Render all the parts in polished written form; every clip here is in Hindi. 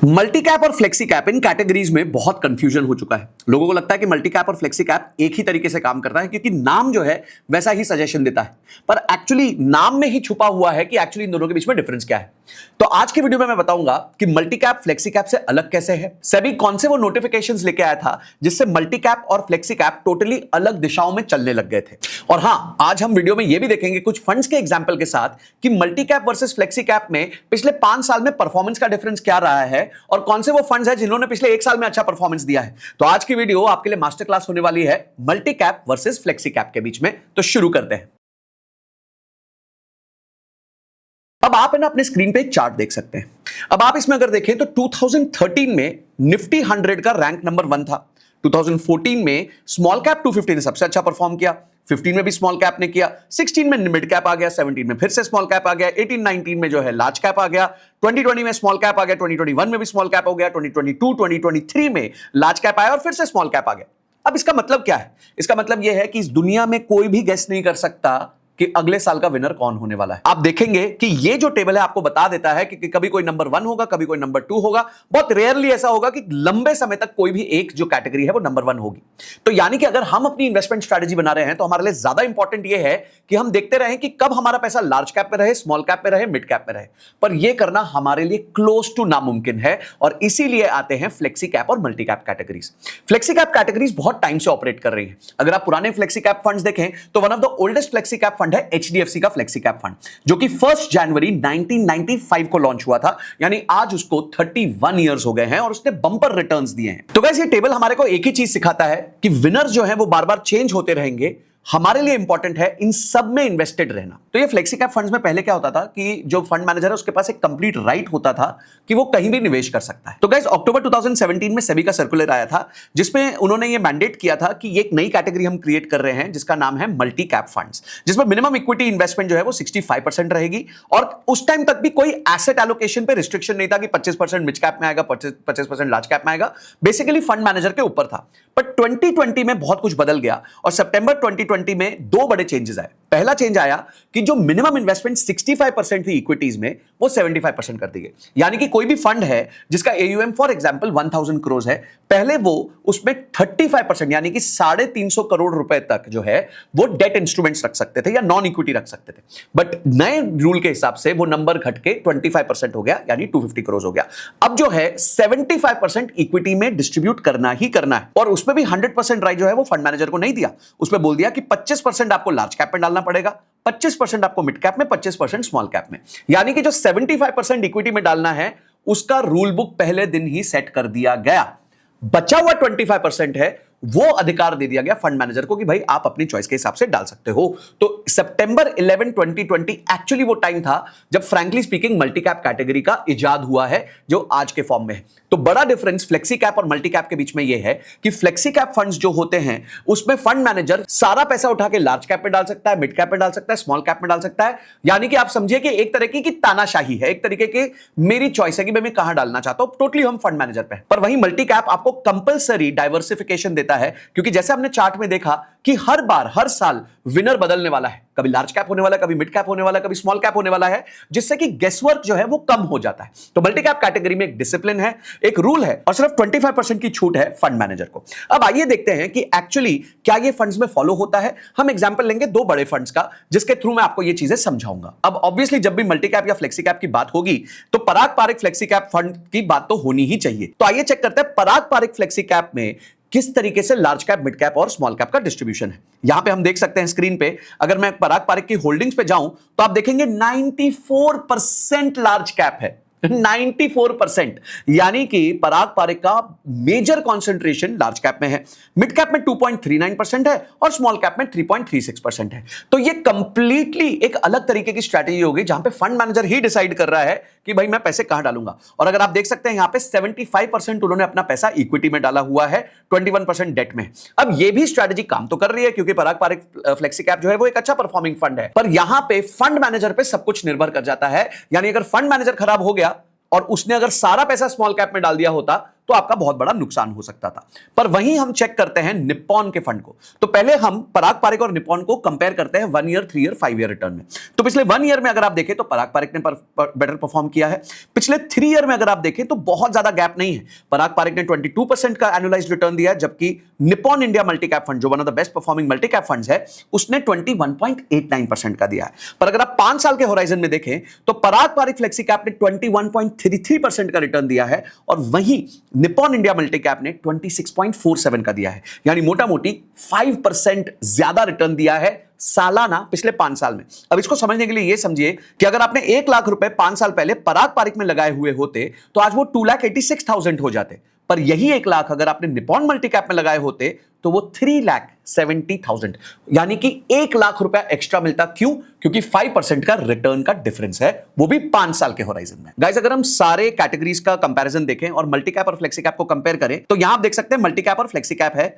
मल्टी कैप और फ्लेक्सी कैप इन कैटेगरीज में बहुत कंफ्यूजन हो चुका है। लोगों को लगता है कि मल्टी कैप और फ्लेक्सी कैप एक ही तरीके से काम करता है क्योंकि नाम जो है वैसा ही सजेशन देता है, पर एक्चुअली नाम में ही छुपा हुआ है कि एक्चुअली इन दोनों के बीच में डिफरेंस क्या है। तो आज की वीडियो में मैं बताऊंगा कि मल्टी कैप फ्लेक्सी कैप से अलग कैसे है, सेबी कौन से वो नोटिफिकेशंस लेके आया था जिससे मल्टी कैप और फ्लेक्सी कैप टोटली अलग दिशाओं में चलने लग गए थे। और हां, आज हम वीडियो में यह भी देखेंगे कुछ फंड्स के एग्जांपल के साथ कि multi cap versus flexi cap में पिछले 5 साल में परफॉर्मेंस का डिफरेंस क्या रहा है और कौन से वो फंड्स हैं जिन्होंने पिछले 1 साल में अच्छा परफॉर्मेंस दिया है। तो आज की वीडियो आपके लिए मास्टर क्लास होने वाली है multi cap versus flexi cap के बीच में। तो शुरू करते हैं। अब आप ना अपने स्क्रीन पे एक चार्ट देख सकते हैं। अब आप इसमें अगर देखें तो 2013 में निफ्टी 100 का रैंक नंबर 1 था। 2014 में स्मॉल कैप 250 ने सबसे अच्छा परफॉर्म किया, 15 में भी स्मॉल कैप ने किया, 16 में मिड कैप आ गया, 17 में फिर से स्मॉल कैप आ गया, 18-19 में जो है लार्ज कैप आ गया, 2020 में स्मॉल कैप आ गया, 2021 में भी स्मॉल कैप हो गया, 2022-2023 में लार्ज कैप आया और फिर से स्मॉल कैप आ गया। अब इसका मतलब क्या है? इसका मतलब यह है कि इस दुनिया में कोई भी गेस नहीं कर सकता कि अगले साल का विनर कौन होने वाला है। आप देखेंगे कि ये जो टेबल है आपको बता देता है कि कभी कोई नंबर 1 होगा, कभी कोई नंबर 2 होगा। बहुत रेयरली ऐसा होगा कि लंबे समय तक कोई भी एक जो कैटेगरी है वो नंबर 1 होगी। तो यानी कि अगर हम अपनी इन्वेस्टमेंट स्ट्रेटजी बना रहे हैं तो हमारे लिए ज्यादा इंपॉर्टेंट ये है कि हम देखते रहें कि कब हमारा पैसा लार्ज कैप में रहे, स्मॉल कैप में रहे, मिड कैप में रहे। पर यह करना हमारे लिए क्लोज टू नामुमकिन है और इसीलिए आते हैं फ्लेक्सी कैप और multi cap categories. Flexi cap categories बहुत टाइम से ऑपरेट कर रही है। अगर आप पुराने फ्लेक्सी कैप फंड्स देखें तो one of the oldest flexi cap fund है एचडीएफसी का फ्लेक्सी कैप फंड, जो कि 1 जनवरी 1995 को लॉन्च हुआ था। यानी आज उसको 31 इयर्स हो गए हैं और उसने बंपर रिटर्न्स दिए हैं। तो गाइस, ये टेबल हमारे को एक ही चीज सिखाता है कि विनर जो है वो बार बार चेंज होते रहेंगे। हमारे लिए इंपॉर्टेंट है इन सब में इन्वेस्टेड रहना। तो ये फ्लेक्सी कैप फंड्स में पहले क्या होता था कि जो फंड मैनेजर है उसके पास एक कंप्लीट राइट होता था कि वो कहीं भी निवेश कर सकता है। तो गाइस, अक्टूबर 2017 में सेबी का सर्कुलर आया था जिसमें उन्होंने ये मैंडेट किया था कि एक नई कैटेगरी हम क्रिएट कर रहे हैं जिसका नाम है मल्टी कैप फंड्स, जिसमें मिनिमम इक्विटी इन्वेस्टमेंट जो है वो 65% रहेगी। और उस टाइम तक भी कोई एसेट एलोकेशन पे रिस्ट्रिक्शन नहीं था कि 25% मिड कैप में आएगा, 25% लार्ज कैप में आएगा। बेसिकली फंड मैनेजर के ऊपर था। बट 2020 में बहुत कुछ बदल गया और सितंबर 2020 में 2 बड़े चेंजेस आए। पहला चेंज आया कि जो मिनिमम इन्वेस्टमेंट 65% थी इक्विटीज में वो 75% कर दी गई। यानी कि कोई भी फंड है जिसका एयूएम फॉर एग्जांपल 1000 करोड़ है, पहले वो उसमें 35% यानी कि 350 करोड़ रुपए तक जो है वो डेट इंस्ट्रूमेंट्स रख सकते थे या नॉन इक्विटी रख सकते थे। बट नए रूल के हिसाब से वो नंबर घट के 25% हो गया, यानी 250 करोड़ हो गया। अब जो है 75% इक्विटी में डिस्ट्रीब्यूट करना ही करना है और उसमें भी 100% राइट जो है वो फंड मैनेजर को नहीं दिया। उसमें बोल दिया कि 25% आपको लार्ज कैप में डालना पड़ेगा, 25% आपको मिड कैप में, 25% स्मॉल कैप में। यानी कि जो 75% इक्विटी में डालना है उसका रूल बुक पहले दिन ही सेट कर दिया गया। बचा हुआ 25% है वो अधिकार दे दिया गया फंड मैनेजर को कि भाई आप अपनी चॉइस के हिसाब से डाल सकते हो। तो सितंबर 11, 2020 एक्चुअली वो टाइम था जब frankly speaking multi cap category का इजाद हुआ है जो आज के फॉर्म में है। तो बड़ा डिफरेंस फ्लेक्सी कैप और मल्टी कैप के बीच में यह है कि फ्लेक्सी कैप फंड्स जो होते हैं उसमें फंड मैनेजर सारा पैसा उठा के लार्ज कैप में डाल सकता है, मिड कैप में डाल सकता है, स्मॉल कैप में डाल सकता है। यानी कि आप समझिए कि एक तरीके की तानाशाही है, एक तरीके की मेरी चॉइस है कि मैं कहां डालना चाहता हूं। टोटली हम फंड मैनेजर पे। पर वहीं मल्टी कैप आपको कंपलसरी डाइवर्सिफिकेशन देता है क्योंकि जैसे हमने चार्ट में देखा कि हर बार हर साल विनर बदलने वाला है। कभी लार्ज कैप होने वाला है, कभी मिड कैप होने वाला है, कभी स्मॉल कैप होने वाला है, जिससे कि गेसवर्क जो है वो कम हो जाता है। तो मल्टी कैप कैटेगरी में एक डिसिप्लिन है, एक रूल है और सिर्फ 25% की छूट है फंड मैनेजर को। अब आइए देखते हैं कि एक्चुअली क्या ये फंड्स में फॉलो होता है। हम एग्जांपल लेंगे 2 बड़े फंड्स का जिसके थ्रू मैं आपको ये चीजें समझाऊंगा। अब ऑब्वियसली जब भी मल्टी कैप या फ्लेक्सी कैप की बात होगी तो पराग पारिक फ्लेक्सी कैप फंड की बात तो होनी ही चाहिए। तो आइए चेक करते हैं पराग पारिक फ्लेक्सी कैप में किस तरीके से लार्ज कैप, मिड कैप और स्मॉल कैप का डिस्ट्रीब्यूशन है। यहां पे हम देख सकते हैं स्क्रीन पे, अगर मैं पराग पारिक की होल्डिंग्स पे जाऊं तो आप देखेंगे 94% लार्ज कैप है। 94%, यानी कि पराग पारिक का मेजर कंसंट्रेशन लार्ज कैप में है, मिड कैप में 2.39% है और स्मॉल कैप में 3.36% है। तो ये कंप्लीटली एक अलग तरीके की स्ट्रैटेजी होगी जहां पे फंड मैनेजर ही डिसाइड कर रहा है कि भाई मैं पैसे कहां डालूंगा। और अगर आप देख सकते हैं यहां पे 75% उन्होंने अपना पैसा इक्विटी में डाला हुआ है, 21% डेट में। अब ये भी स्ट्रैटेजी काम तो कर रही है क्योंकि पराग पारिक फ्लेक्सी कैप जो है वो एक अच्छा परफॉर्मिंग फंड है, पर यहां पे फंड मैनेजर पे सब कुछ निर्भर कर जाता है। यानी अगर फंड मैनेजर खराब हो गया और उसने अगर सारा पैसा स्मॉल कैप में डाल दिया होता तो तो आपका बहुत बड़ा नुकसान हो सकता था। पर वहीं हम चेक करते हैं निप्पॉन के फंड को। तो पहले हम पराग पारेख और निप्पॉन को कंपेयर करते हैं 1 ईयर, 3 ईयर, 5 ईयर रिटर्न में। तो पिछले 1 ईयर में अगर आप देखें तो पराग पारेख ने बेटर परफॉर्म किया है। पिछले 3 ईयर में अगर आप देखें तो बहुत ज्यादा गैप नहीं है। पराग पारेख ने 22% का एनुअलाइज्ड रिटर्न दिया है, जबकि Nippon India multi cap fund, जो one of the best performing multi cap funds है, उसने 21.89% का दिया है। पर अगर आप 5 साल के होराइजन में देखें तो पराग पारेख फ्लेक्सी कैप ने 21.33% का रिटर्न दिया है और वहीं निप्पॉन इंडिया मल्टी कैप ने 26.47 का दिया है। यानी मोटा मोटी 5% ज्यादा रिटर्न दिया है सालाना पिछले 5 साल में। अब इसको समझने के लिए यह समझिए कि अगर आपने 1 लाख रुपए 5 साल पहले पराग पारेख में लगाए हुए होते तो आज वो 2,86,000 हो जाते, पर यही 1 लाख अगर आपने निप्पॉन मल्टी कैप में लगाए होते तो वो 3,70,000, यानी कि 1 लाख रुपया एक्स्ट्रा मिलता। क्यों? क्योंकि 5% का रिटर्न का डिफरेंस है, वो भी 5 साल के होराइजन में। गाइस, अगर हम सारे कैटेगरीज का कंपैरिजन देखें और मल्टी कैप और फ्लेक्सी कैप को कंपेयर करें तो यहां आप देख सकते हैं मल्टी कैप और फ्लेक्सी कैप है।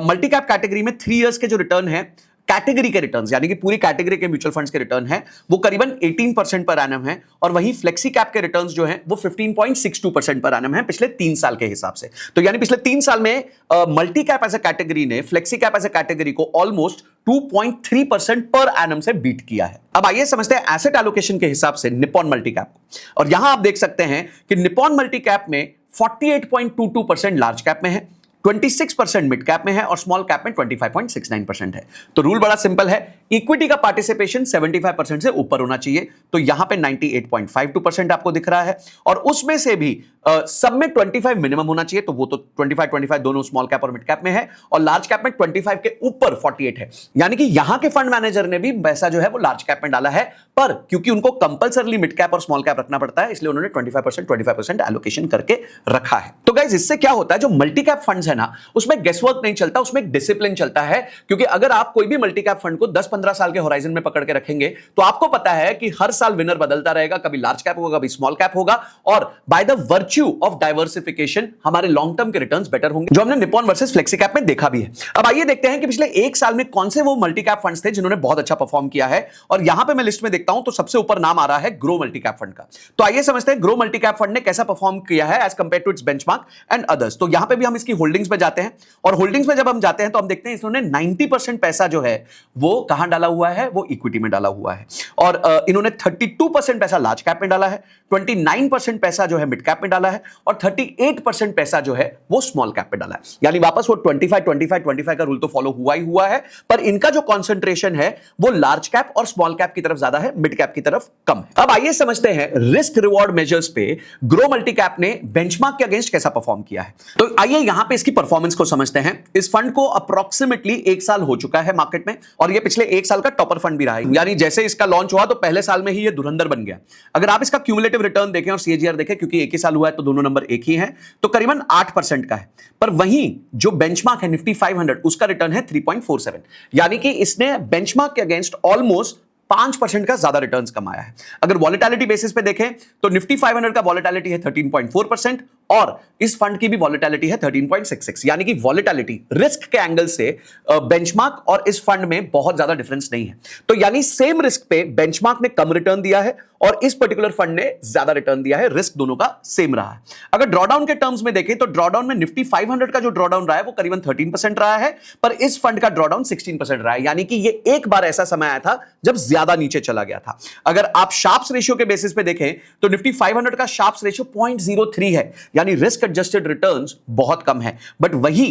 मल्टी कैप कैटेगरी में 3 इयर्स के जो रिटर्न है, कैटेगरी के रिटर्न्स यानी कि पूरी कैटेगरी के म्यूचुअल फंड्स के रिटर्न है, वो करीबन 18% पर एनम है और वहीं फ्लेक्सी कैप के रिटर्न्स जो हैं वो 15.62% पर एनम है पिछले 3 साल के हिसाब से। तो यानी पिछले 3 साल में multi cap as a category ने flexi cap as a category को ऑलमोस्ट 2.3% पर एनम से बीट किया है। अब आइए समझते हैं एसेट एलोकेशन के हिसाब से निप्पॉन मल्टी कैप को। और यहां आप देख सकते हैं कि निप्पॉन मल्टी कैप में 48.22% लार्ज कैप में है, 26% मिड कैप में है और स्मॉल कैप में 25.69% है। तो रूल बड़ा सिंपल है, इक्विटी का पार्टिसिपेशन 75% से ऊपर होना चाहिए। तो यहां पे 98.52% आपको दिख रहा है और उसमें से भी सब में 25 मिनिमम होना चाहिए। तो वो तो 25 दोनों स्मॉल कैप और मिड कैप में है और लार्ज कैप में 25 के ऊपर 48 है। यानी कि यहां के फंड मैनेजर ने भी पैसा जो है वो लार्ज कैप में डाला है, पर क्योंकि उनको कंपलसरली मिड कैप और स्मॉल कैप रखना पड़ता है इसलिए उन्होंने 25% एलोकेशन करके रखा है। तो गाइस, इससे क्या होता है, जो मल्टी कैप फंड्स है ना, उसमें गेसवर्क नहीं चलता, उसमें एक डिसिप्लिन चलता है। क्योंकि अगर आप कोई भी मल्टी कैप फंड को 10-15 साल के होराइजन में पकड़ के रखेंगे तो आपको पता है कि हर साल विनर बदलता रहेगा, कभी लार्ज कैप होगा, कभी स्मॉल कैप होगा और by the virtue of diversification हमारे लॉन्ग टर्म के रिटर्न्स बेटर होंगे, जो हमने निप्पॉन वर्सेस फ्लेक्सी कैप में देखा भी है। अब आइए देखते हैं कि पिछले 1 साल में कौन से वो मल्टी कैप फंड्स थे जिन्होंने बहुत अच्छा परफॉर्म किया है। और यहां पे मैं लिस्ट में देखता हूं तो सबसे ऊपर नाम आ रहा है ग्रो मल्टी कैप फंड का। तो आइए समझते हैं ग्रो मल्टी कैप फंड ने कैसा परफॉर्म किया है as compare to its benchmark and others. तो यहां पे भी हम इसकी होल्डिंग्स में जाते हैं और होल्डिंग्स में जब हम जाते हैं तो हम देखते हैं इन्होंने 90% पैसा जो है वो कहां डाला हुआ है, वो इक्विटी में डाला हुआ है और इन्होंने 32% पैसा लार्ज कैप में डाला है, 29% पैसा जो है मिड कैप में डाला है और 38% पैसा जो है वो स्मॉल कैप में डाला है। यानी वापस वो 25-25-25 का रूल तो फॉलो हुआ ही हुआ है, पर इनका जो कॉन्सेंट्रेशन है वो लार्ज कैप और स्मॉल कैप की तरफ ज्यादा है, मिड कैप की तरफ कम है। अब आइए समझते हैं रिस्क रिवॉर्ड मेजर्स पे ग्रो मल्टी कैप ने बेंचमार्क के अगेंस्ट कैसा परफॉर्म किया है। तो आइए यहां पे इसकी परफॉर्मेंस को समझते हैं। इस फंड को अप्रोक्सीमेटली 1 साल हो चुका है मार्केट में और ये पिछले 1 साल का टॉपर फंड भी रहा है। यानी जैसे इसका लॉन्च हुआ तो पहले साल में ही ये धुरंधर बन गया। अगर आप इसका क्यूमुलेटिव रिटर्न देखें और सीएजीआर देखें, क्योंकि एक ही साल हुआ है तो दोनों नंबर एक ही हैं, तो करीबन 8% का है। पर वहीं जो बेंचमार्क है निफ्टी 500 उसका रिटर्न है 3.47, यानी कि इसने बेंचमार्क के अगेंस्ट ऑलमोस्ट 5% का ज्यादा रिटर्न्स कमाया है। अगर वॉलेटिलिटी बेसिस पे देखें तो निफ्टी 500 का वॉलेटिलिटी है 13.4% और इस फंड की भी वॉलेटिलिटी है 13.66, यानी कि वॉलेटिलिटी रिस्क के एंगल से बेंचमार्क और इस फंड में बहुत ज्यादा डिफरेंस नहीं है। तो यानी सेम रिस्क पे बेंचमार्क ने कम रिटर्न दिया है और इस पर्टिकुलर फंड ने ज्यादा रिटर्न दिया है, रिस्क दोनों का सेम रहा है। अगर ड्रॉडाउन के टर्म्स में देखें तो ड्रॉडाउन में निफ्टी 500 का जो ड्रॉडाउन रहा है वो करीबन 13% रहा है, पर इस फंड का ड्रॉडाउन 16% रहा है। यानी कि ये एक बार ऐसा समय आया था जब ज्यादा नीचे चला गया था। अगर आप शार्प्स रेशियो के बेसिस पे देखें तो निफ्टी 500 का शार्प्स रेशियो 0.03 है, यानी रिस्क एडजस्टेड रिटर्न्स बहुत कम है। बट वही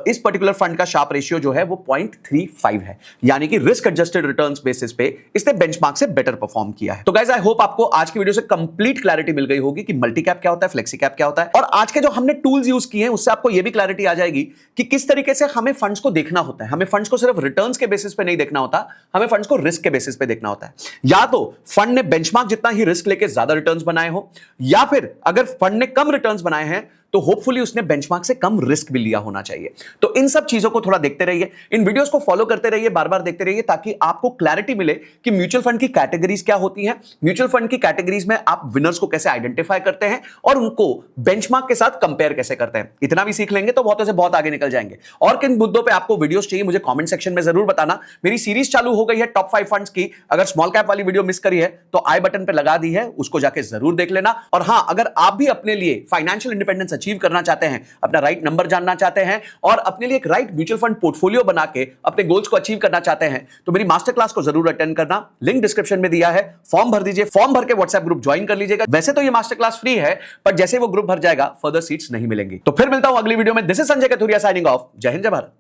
इस पर्टिकुलर फंड का शार्प रेशियो जो है वो 0.35 है, यानी कि रिस्क एडजस्टेड रिटर्न्स बेसिस पे इसने बेंचमार्क से बेटर परफॉर्म किया है। तो गाइस, आई होप आपको आज की वीडियो से कंप्लीट क्लैरिटी मिल गई होगी कि मल्टी कैप क्या होता है, फ्लेक्सी कैप क्या होता है, और आज के जो हमने टूल्स यूज किए हैं उससे आपको यह भी क्लैरिटी आ जाएगी कि किस तरीके से हमें फंड्स को देखना होता है। हमें फंड्स को सिर्फ रिटर्न्स के बेसिस पे नहीं देखना होता, हमें फंड्स को रिस्क के बेसिस पे देखना होता है। या तो फंड ने बेंचमार्क जितना ही रिस्क लेके ज्यादा रिटर्न्स बनाए हो, या फिर अगर फंड ने कम रिटर्न्स बनाए हैं तो होपफुली उसने बेंचमार्क से कम रिस्क भी लिया होना चाहिए। तो इन सब चीजों को थोड़ा देखते रहिए, इन वीडियोस को फॉलो करते रहिए, बार बार देखते रहिए, ताकि आपको क्लैरिटी मिले कि म्यूचुअल फंड की कैटेगरीज क्या होती हैं, म्यूचुअल फंड की कैटेगरीज में आप विनर्स को कैसे आइडेंटिफाई करते हैं और उनको बेंचमार्क के साथ कंपेयर कैसे करते हैं। इतना भी सीख लेंगे तो बहुतों से बहुत आगे निकल जाएंगे। और किन मुद्दों पर आपको वीडियोस चाहिए मुझे कॉमेंट सेक्शन में जरूर बताना। मेरी सीरीज चालू हो गई है टॉप 5 फंड्स की, अगर स्मॉल कैप वाली वीडियो मिस करी है तो आई बटन पर लगा दी है, उसको जाके जरूर देख लेना। और हां, अगर आप भी अपने लिए फाइनेंशियल इंडिपेंडेंस अचीव करना चाहते हैं, अपना राइट नंबर जानना चाहते हैं और अपने लिए एक राइट म्यूचुअल फंड पोर्टफोलियो बना के अपने गोल्स को अचीव करना चाहते हैं, तो मेरी मास्टर क्लास को जरूर अटेंड करना। लिंक डिस्क्रिप्शन में दिया है, फॉर्म भर दीजिए, फॉर्म भर के व्हाट्सएप ग्रुप ज्वाइन कर लीजिएगा। वैसे तो ये मास्टर क्लास फ्री है, पर जैसे वो ग्रुप भर जाएगा फर्दर सीट्स नहीं मिलेंगी। तो फिर मिलता हूं अगली वीडियो में। This is Sanjay Kathuria signing off. जय हिंद, जय भारत।